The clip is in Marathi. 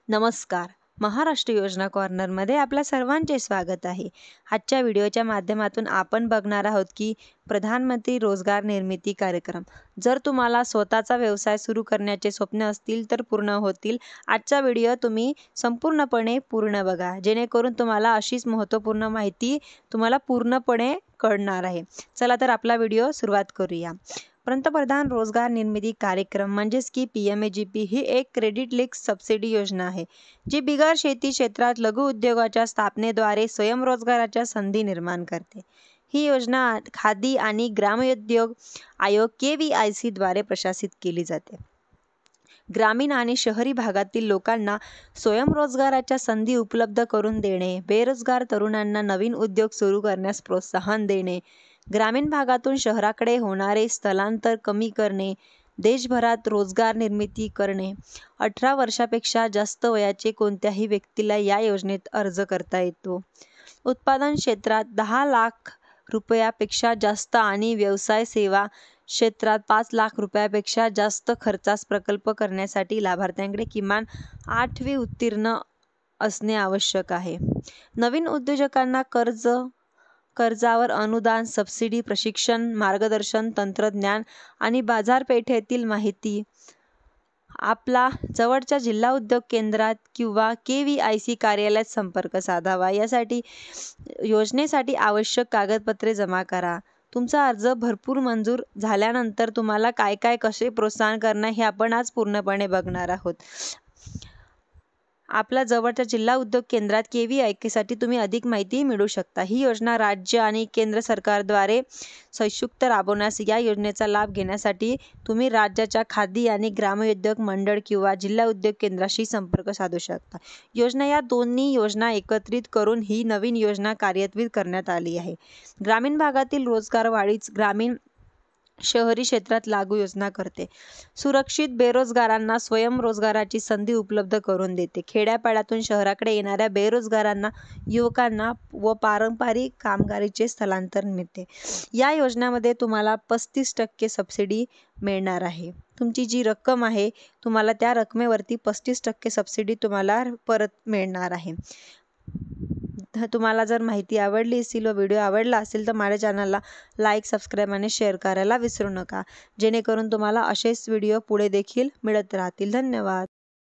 नमस्कार. महाराष्ट्र योजना कॉर्नरमध्ये आपल्या सर्वांचे स्वागत आहे. आजच्या व्हिडिओच्या माध्यमातून आपण बघणार आहोत की प्रधानमंत्री रोजगार निर्मिती कार्यक्रम. जर तुम्हाला स्वतःचा व्यवसाय सुरू करण्याचे स्वप्न असतील तर पूर्ण होतील. आजचा व्हिडिओ तुम्ही संपूर्णपणे पूर्ण बघा, जेणेकरून तुम्हाला अशीच महत्त्वपूर्ण माहिती तुम्हाला पूर्णपणे कळणार आहे. चला तर आपला व्हिडिओ सुरुवात करूया. पंतप्रधान रोजगार निर्मिती कार्यक्रम म्हणजेच की PMAGP ही एक क्रेडिट लिंक सबसिडी योजना आहे, जी बिगर शेती क्षेत्रात लघु उद्योगाच्या स्थापनेद्वारे स्वयंरोजगाराच्या संधी निर्माण करते. ही योजना खादी आणि ग्रामोद्योग आयोग KVIC द्वारे प्रशासित केली जाते. ग्रामीण आणि शहरी भागातील लोकांना स्वयंरोजगाराच्या संधी उपलब्ध करून देणे, बेरोजगार तरुणांना नवीन उद्योग सुरू करण्यास प्रोत्साहन देणे, ग्रामीण भागातून शहराकडे होणारे स्थलांतर कमी करणे, देशभरात रोजगार निर्मिती करणे. 18 वर्षापेक्षा जास्त वयाचे कोणत्याही व्यक्तीला या योजनेत अर्ज करता येतो. उत्पादन क्षेत्रात 10 लाख रुपयापेक्षा जास्त आणि व्यवसाय सेवा क्षेत्रात 5 लाख रुपयापेक्षा जास्त खर्चास प्रकल्प करण्यासाठी लाभार्थ्यांकडे किमान 8वी उत्तीर्ण असणे आवश्यक आहे. नवीन उद्योजकांना कर्जावर अनुदान, सबसिडी, प्रशिक्षण, मार्गदर्शन, तंत्रज्ञान आणि बाजारपेठेतील माहिती आपला जवळच्या जिल्हा उद्योग केंद्रात किंवा KVIC कार्यालयात संपर्क साधावा. यासाठी योजनेसाठी आवश्यक कागदपत्रे जमा करा. तुमचा अर्ज भरपूर मंजूर झाल्यानंतर तुम्हाला काय कसे प्रोत्साहन करणार हे आपण आज पूर्णपणे बघणार आहोत. आपल्या जवळच्या जिल्हा उद्योग केंद्रात KVIC साठी तुम्ही अधिक माहिती मिळवू शकता. ही योजना राज्य आणि केंद्र सरकारद्वारे संयुक्त राबवण्यास या योजनेचा लाभ घेण्यासाठी तुम्ही राज्याच्या खादी आणि ग्रामोद्योग मंडळ किंवा जिल्हा उद्योग केंद्राशी संपर्क साधू शकता. या दोन्ही योजना एकत्रित करून ही नवीन योजना कार्यान्वित करण्यात आली आहे. ग्रामीण भागातील रोजगार वाढीस ग्रामीण शहरी क्षेत्रात लागू योजना करते. सुरक्षित बेरोजगारांना स्वयंरोजगाराची संधी उपलब्ध करून देते. खेड्यापाड्यातून शहराकडे येणाऱ्या बेरोजगारांना, युवकांना व पारंपरिक कामगारीचे स्थलांतर मिळते. या योजनेमध्ये तुम्हाला 35% सबसिडी मिळणार आहे. तुमची जी रक्कम आहे तुम्हाला त्या रकमेवरती 35% सबसिडी तुम्हाला परत मिळणार आहे. तुम्हाला जर माहिती आवडली असेल व व्हिडिओ आवडला असेल तर माझ्या चॅनलला लाईक, सबस्क्राईब आणि शेअर करायला विसरू नका, जेणेकरून तुम्हाला असेच व्हिडिओ पुढे देखील मिळत राहतील. धन्यवाद.